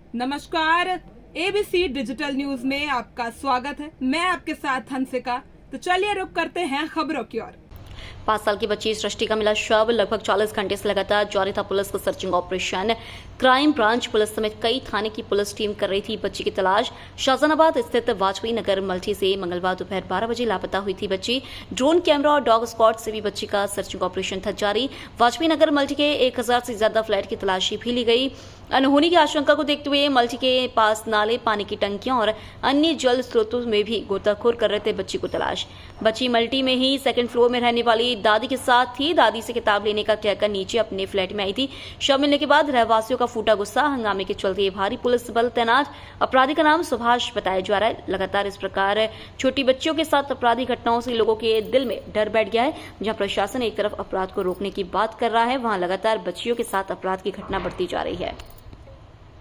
नमस्कार, ABC digital news में आपका स्वागत है। मैं आपके साथ हंसिका। तो चलिए रुक करते हैं खबरों की ओर। 5 साल की बच्ची सृष्टि का मिला शव। लगभग 40 घंटे से लगातार जारी था पुलिस का searching operation. Crime branch police समेत कई थाने की पुलिस टीम कर रही थी बच्ची की तलाश। शाहजहानाबाद स्थित वाजपेयी नगर मल्टी से मंगलवार दोपहर 12 बजे लापता हुई थी बच्ची। ड्रोन कैमरा और डॉग स्क्वाड से भी बच्ची का सर्चिंग ऑपरेशन था जारी। वाजपेयी नगर मल्टी के 1000 से ज्यादा फ्लैट की तलाशी भी ली गई। अनहोनी की आशंका को देखते हुए मल्टी के पास नाले, पानी की टंकियां और अन्य जल स्रोतों में भी गोताखोर कर रहे थे बच्ची को तलाश। बच्ची मल्टी में ही सेकंड फ्लोर में रहने वाली दादी के साथ थी। दादी से किताब लेने का कहकर नीचे अपने फ्लैट में आई थी। शव मिलने के बाद रहवासियों का फूटा गुस्सा। हंगामे के चलते भारी पुलिस बल तैनात। अपराधी का नाम सुभाष बताया जा रहा है। लगातार इस प्रकार छोटी बच्चियों के साथ अपराधी घटनाओं से लोगों के दिल में डर बैठ गया है। जहां प्रशासन एक तरफ अपराध को रोकने की बात कर रहा है, वहां लगातार बच्चियों के साथ अपराध की घटना बढ़ती जा रही है।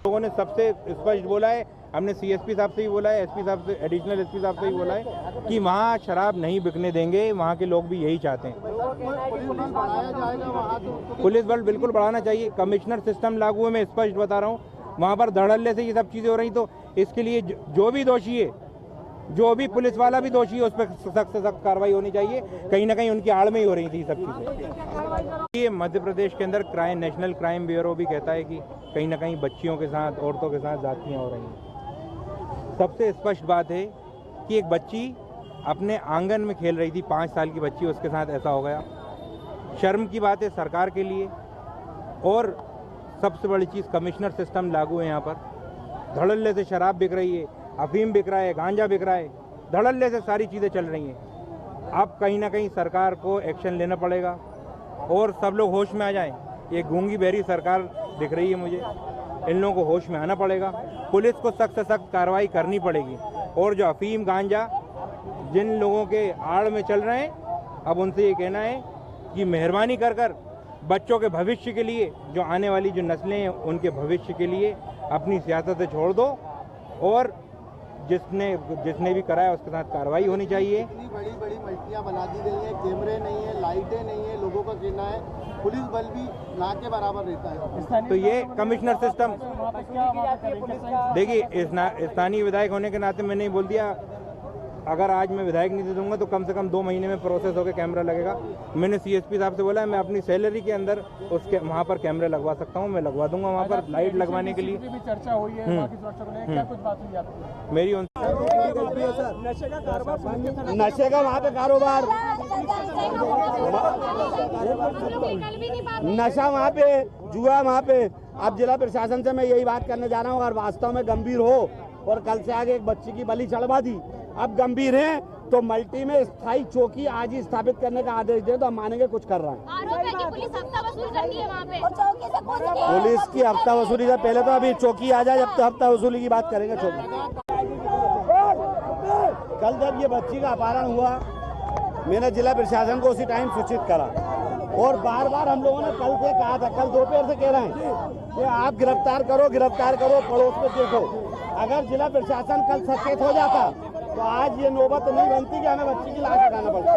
लोगों ने सबसे स्पष्ट बोला है, हमने सीएसपी साहब से ही बोला है, एसपी साहब से, एडिशनल एसपी साहब से ही बोला है कि वहाँ शराब नहीं बिकने देंगे। वहाँ के लोग भी यही चाहते हैं। पुलिस बल बिल्कुल बढ़ाना चाहिए। कमिश्नर सिस्टम लागू है, मैं स्पष्ट बता रहा हूँ। वहाँ पर धड़ल्ले से ये सब चीज़ें हो रही, तो इसके लिए जो भी दोषी है, जो भी पुलिस वाला भी दोषी है, उस पर सख्त से सख्त कार्रवाई होनी चाहिए। कहीं ना कहीं उनकी आड़ में ही हो रही थी सब चीज़ें। ये मध्य प्रदेश के अंदर नेशनल क्राइम ब्यूरो भी कहता है कि कहीं ना कहीं बच्चियों के साथ, औरतों के साथ ज्यादतियाँ हो रही हैं। सबसे स्पष्ट बात है कि एक बच्ची अपने आंगन में खेल रही थी, 5 साल की बच्ची, उसके साथ ऐसा हो गया। शर्म की बात है सरकार के लिए। और सबसे बड़ी चीज़, कमिश्नर सिस्टम लागू है यहाँ पर। धड़ल्ले से शराब बिक रही है, अफीम बिक रहा है, गांजा बिक रहा है, धड़ल्ले से सारी चीज़ें चल रही हैं। अब कहीं ना कहीं सरकार को एक्शन लेना पड़ेगा और सब लोग होश में आ जाएं। ये गूंगी बहरी सरकार दिख रही है मुझे। इन लोगों को होश में आना पड़ेगा। पुलिस को सख्त से सख्त कार्रवाई करनी पड़ेगी। और जो अफीम, गांजा जिन लोगों के आड़ में चल रहे हैं, अब उनसे ये कहना है कि मेहरबानी कर कर बच्चों के भविष्य के लिए, जो आने वाली जो नस्लें हैं उनके भविष्य के लिए अपनी सियासत छोड़ दो और जिसने भी कराया उसके साथ कार्रवाई होनी चाहिए। इतनी बड़ी बड़ी मल्टियां बना दी गई हैं, कैमरे नहीं है, लाइटें नहीं है, लोगों का कहना है पुलिस बल भी ना के बराबर रहता है। तो ये कमिश्नर सिस्टम, देखिए स्थानीय विधायक होने के नाते मैंने ही बोल दिया, अगर आज मैं विधायक नहीं दे दूंगा तो कम से कम 2 महीने में प्रोसेस होकर कैमरा लगेगा। मैंने सीएसपी साहब से बोला है मैं अपनी सैलरी के अंदर उसके वहाँ पर कैमरे लगवा सकता हूँ, मैं लगवा दूंगा वहाँ पर लाइट लगवाने के लिए। भी चर्चा हुई है, बाकी सुरक्षा को लेकर क्या कुछ बात हुई आपकी? मेरी नशे का वहाँ पे कारोबार, नशा वहाँ पे, जुआ वहाँ पे। अब जिला प्रशासन से मैं यही बात करने जा रहा हूँ, अगर वास्तव में गंभीर हो और कल से आगे एक बच्ची की बलि चढ़वा दी, अब गंभीर है तो मल्टी में स्थायी चौकी आज ही स्थापित करने का आदेश दे तो हम मानेंगे कुछ कर रहा है। आरोप है कि पुलिस हफ्ता वसूल करती है वहाँ पे। पुलिस की हफ्ता वसूली से पहले तो अभी चौकी आ जाए, जब तो हफ्ता वसूली की बात करेंगे। चौकी कल जब ये बच्ची का अपहरण हुआ, मैंने जिला प्रशासन को उसी टाइम सूचित करा और बार बार हम लोगों ने कल से कहा था, कल दोपहर से कह रहे हैं कि आप गिरफ्तार करो, पड़ोस में देखो। अगर जिला प्रशासन कल सचेत हो जाता तो आज ये नौबत नहीं बनती कि हमें बच्ची की लाश उठाना पड़ता।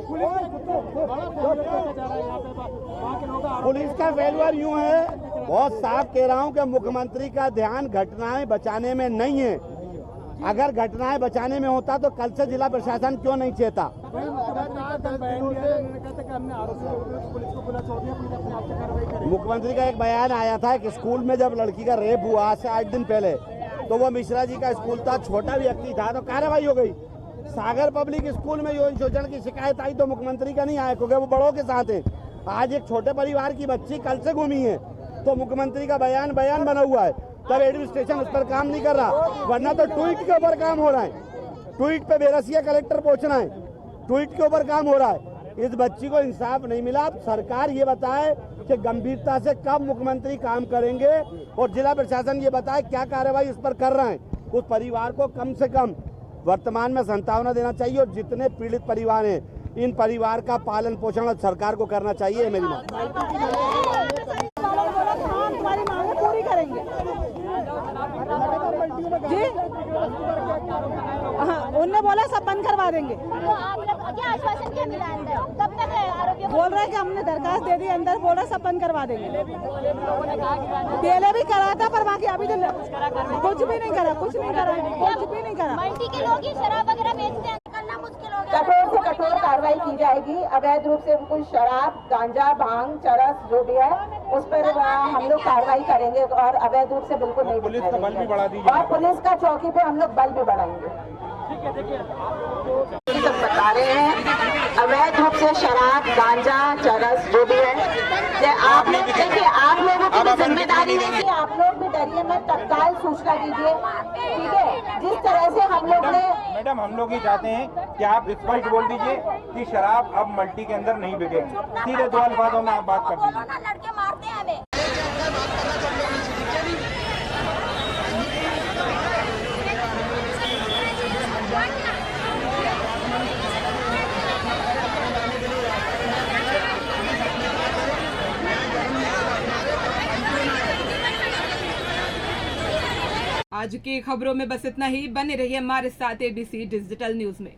पुलिस का फेल्यूर यूं है, बहुत साफ कह रहा हूं कि मुख्यमंत्री का ध्यान घटनाएं बचाने में नहीं है। अगर घटनाएं बचाने में होता तो कल से जिला प्रशासन क्यों नहीं चेता? मुख्यमंत्री का एक बयान आया था कि स्कूल में जब लड़की का रेप हुआ आज से 8 दिन पहले, तो वो मिश्रा जी का स्कूल था, छोटा व्यक्ति था, तो कार्रवाई हो गई। सागर पब्लिक स्कूल में यौन शोषण की शिकायत आई तो मुख्यमंत्री का नहीं आया क्योंकि वो बड़ों के साथ है। आज एक छोटे परिवार की बच्ची कल से घूमी है तो मुख्यमंत्री का बयान बना हुआ है, तब एडमिनिस्ट्रेशन उस पर काम नहीं कर रहा। वरना तो ट्वीट के ऊपर काम हो रहा है, ट्वीट पे बेरसिया कलेक्टर पहुंचना है, ट्वीट के ऊपर काम हो रहा है। इस बच्ची को इंसाफ नहीं मिला। अब सरकार ये बताए कि गंभीरता से कब मुख्यमंत्री काम करेंगे और जिला प्रशासन ये बताए क्या कार्रवाई इस पर कर रहे हैं। उस परिवार को कम से कम वर्तमान में सांत्वना देना चाहिए और जितने पीड़ित परिवार हैं, इन परिवार का पालन पोषण सरकार को करना चाहिए। मेरी मांग तुम्हारी मांग पूरी करेंगे जी। हाँ, उनने बोला सब बंद करवा देंगे। तो आप लोग क्या आश्वासन क्या मिला अंदर? कब तक है आरोपियों को? बोल रहे हैं कि हमने दरखास्त दे दी, अंदर बोल रहा सब बंद करवा देंगे। पहले भी करा था पर बाकी अभी तो कुछ भी नहीं करा, कुछ नहीं करा, कुछ भी नहीं करा। मल्टी के लोग ही शराब वगैरह बेचते हैं, करना मुश्किल हो गया। कठोर से कठोर कार्रवाई की जाएगी। अवैध रूप से कुछ शराब, गांजा, भांग, चरस जो भी है उस पर हम लोग कार्रवाई करेंगे और अवैध रूप से बिल्कुल नहीं पुलिस का बल भी बढ़ा दिखाएंगे। दीजिए और पुलिस का चौकी पे हम लोग बल भी बढ़ाएंगे। सब बता रहे हैं अवैध रूप से शराब, गांजा, चरस जो भी है, आप लोग देखिए, आप लोगों की भी जिम्मेदारी है कि आप लोग भी डरिए मत, तत्काल सूचना दीजिए, ठीक है। जिस तरह से हम लोग ने मैडम, हम लोग ये चाहते हैं कि आप स्पष्ट बोल दीजिए कि शराब अब मल्टी के अंदर नहीं बिकेगी। सीधे 2 अल्फाजों में आप बात कर दीजिए। लड़के मारते हैं हमें। आज की खबरों में बस इतना ही। बने रहिए हमारे साथ ABC डिजिटल न्यूज में।